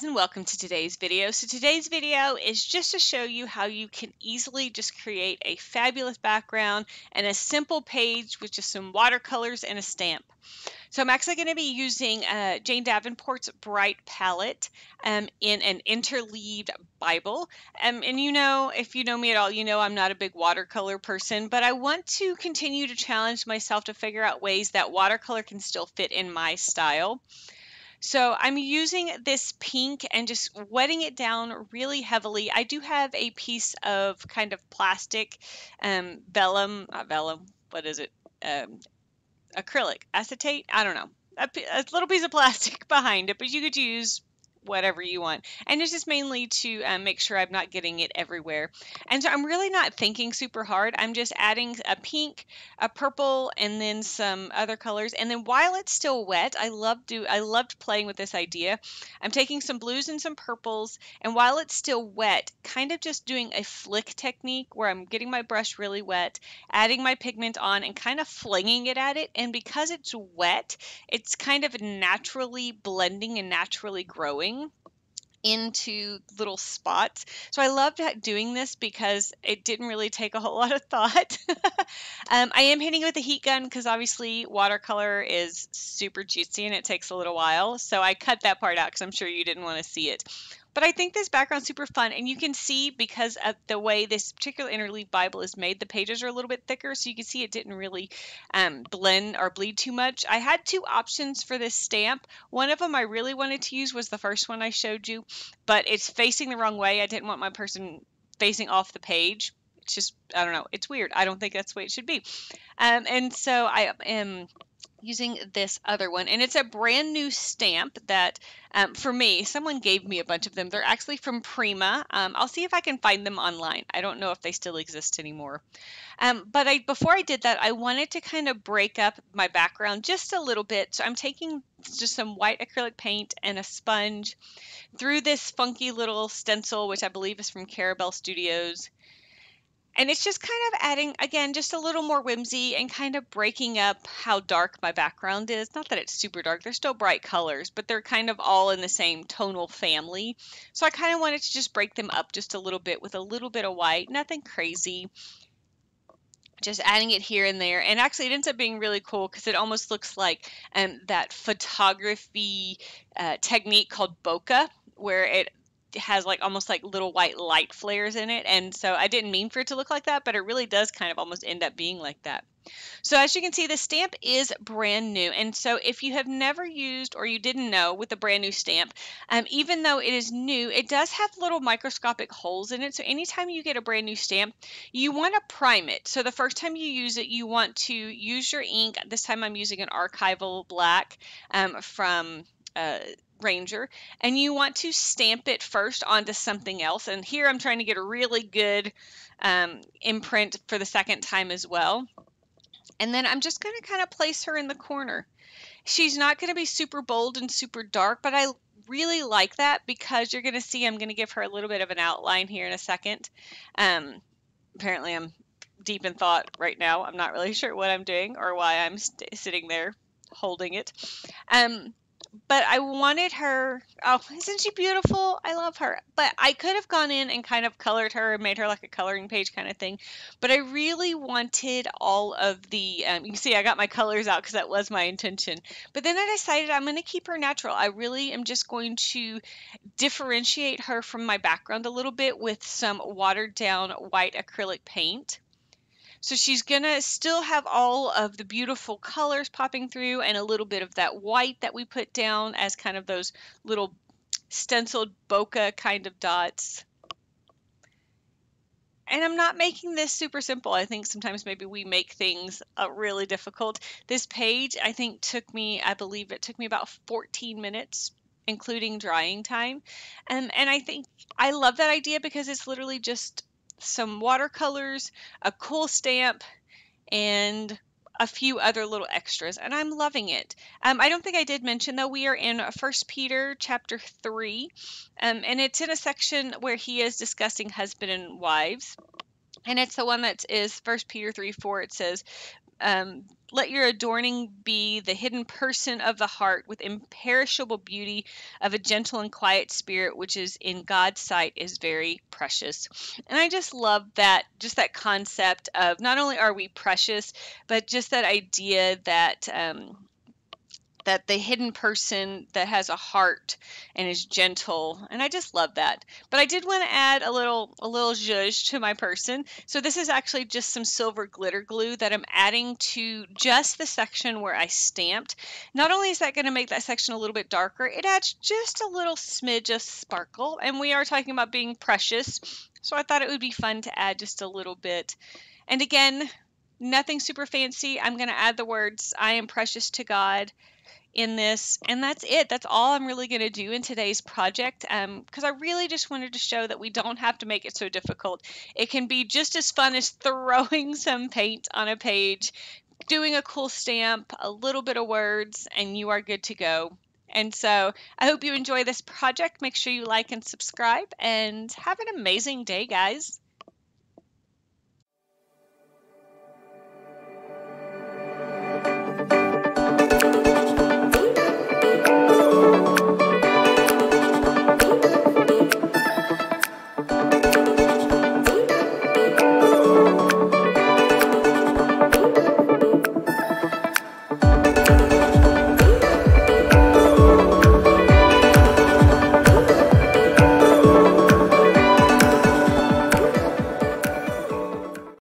guys, and welcome to today's video. So today's video is just to show you how you can easily just create a fabulous background and a simple page with just some watercolors and a stamp. So I'm actually going to be using Jane Davenport's Bright palette in an Interleaved Bible. And you know, if you know me at all, you know I'm not a big watercolor person, but I want to continue to challenge myself to figure out ways that watercolor can still fit in my style. So I'm using this pink and just wetting it down really heavily. I do have a piece of kind of plastic vellum, not vellum, what is it? Acrylic, acetate, I don't know. A little piece of plastic behind it, but you could use whatever you want. And it's just mainly to make sure I'm not getting it everywhere. And so I'm really not thinking super hard. I'm just adding a pink, a purple, and then some other colors. And then while it's still wet, I loved playing with this idea. I'm taking some blues and some purples, and while it's still wet, kind of just doing a flick technique where I'm getting my brush really wet, adding my pigment on, and kind of flinging it at it. And because it's wet, it's kind of naturally blending and naturally growing into little spots. So I loved doing this because it didn't really take a whole lot of thought. I am hitting it with a heat gun because obviously watercolor is super juicy and it takes a little while. So I cut that part out because I'm sure you didn't want to see it. But I think this background's super fun, and you can see because of the way this particular Interleaved Bible is made, the pages are a little bit thicker, so you can see it didn't really blend or bleed too much. I had two options for this stamp. One of them I really wanted to use was the first one I showed you, but it's facing the wrong way. I didn't want my person facing off the page. It's just, I don't know, it's weird. I don't think that's the way it should be. And so I am using this other one, and it's a brand new stamp that for me, someone gave me a bunch of them. They're actually from Prima. I'll see if I can find them online. I don't know if they still exist anymore. But before I did that, I wanted to kind of break up my background just a little bit. So I'm taking just some white acrylic paint and a sponge through this funky little stencil, which I believe is from Carabelle Studios. And it's just kind of adding, again, just a little more whimsy and kind of breaking up how dark my background is. Not that it's super dark, they're still bright colors, but they're kind of all in the same tonal family. So I kind of wanted to just break them up just a little bit with a little bit of white, nothing crazy. Just adding it here and there. And actually it ends up being really cool because it almost looks like that photography technique called bokeh, where it has like almost like little white light flares in it. And so I didn't mean for it to look like that, but it really does kind of almost end up being like that. So as you can see, the stamp is brand new. And so if you have never used or you didn't know with a brand new stamp, even though it is new, it does have little microscopic holes in it. So anytime you get a brand new stamp, you want to prime it. So the first time you use it, you want to use your ink. This time I'm using an archival black from Ranger, and you want to stamp it first onto something else. And here I'm trying to get a really good imprint for the second time as well. And then I'm just going to kind of place her in the corner. She's not going to be super bold and super dark, but I really like that because you're going to see I'm going to give her a little bit of an outline here in a second. Apparently I'm deep in thought right now. I'm not really sure what I'm doing or why I'm sitting there holding it. But I wanted her, oh, isn't she beautiful? I love her. But I could have gone in and kind of colored her and made her like a coloring page kind of thing. But I really wanted all of the, you can see I got my colors out because that was my intention. But then I decided I'm going to keep her natural. I really am just going to differentiate her from my background a little bit with some watered down white acrylic paint. So she's going to still have all of the beautiful colors popping through and a little bit of that white that we put down as kind of those little stenciled bokeh kind of dots. And I'm not making this super simple. I think sometimes maybe we make things really difficult. This page, I think I believe it took me about 14 minutes, including drying time. And I think I love that idea because it's literally just some watercolors, a cool stamp, and a few other little extras, and I'm loving it. I don't think I did mention though, we are in 1 Peter chapter 3, and it's in a section where he is discussing husband and wives, and it's the one that is 1 Peter 3:4. It says, Let your adorning be the hidden person of the heart with imperishable beauty of a gentle and quiet spirit, which is in God's sight is very precious. And I just love that, just that concept of not only are we precious, but just that idea that that the hidden person that has a heart and is gentle, and I just love that. But I did want to add a little zhuzh to my person. So this is actually just some silver glitter glue that I'm adding to just the section where I stamped. Not only is that going to make that section a little bit darker, it adds just a little smidge of sparkle, and we are talking about being precious, so I thought it would be fun to add just a little bit. And again, nothing super fancy. I'm going to add the words, "I am precious to God," in this, and that's it. That's all I'm really going to do in today's project, because I really just wanted to show that we don't have to make it so difficult. It can be just as fun as throwing some paint on a page, doing a cool stamp, a little bit of words, and you are good to go. And so I hope you enjoy this project. Make sure you like and subscribe, and have an amazing day, guys.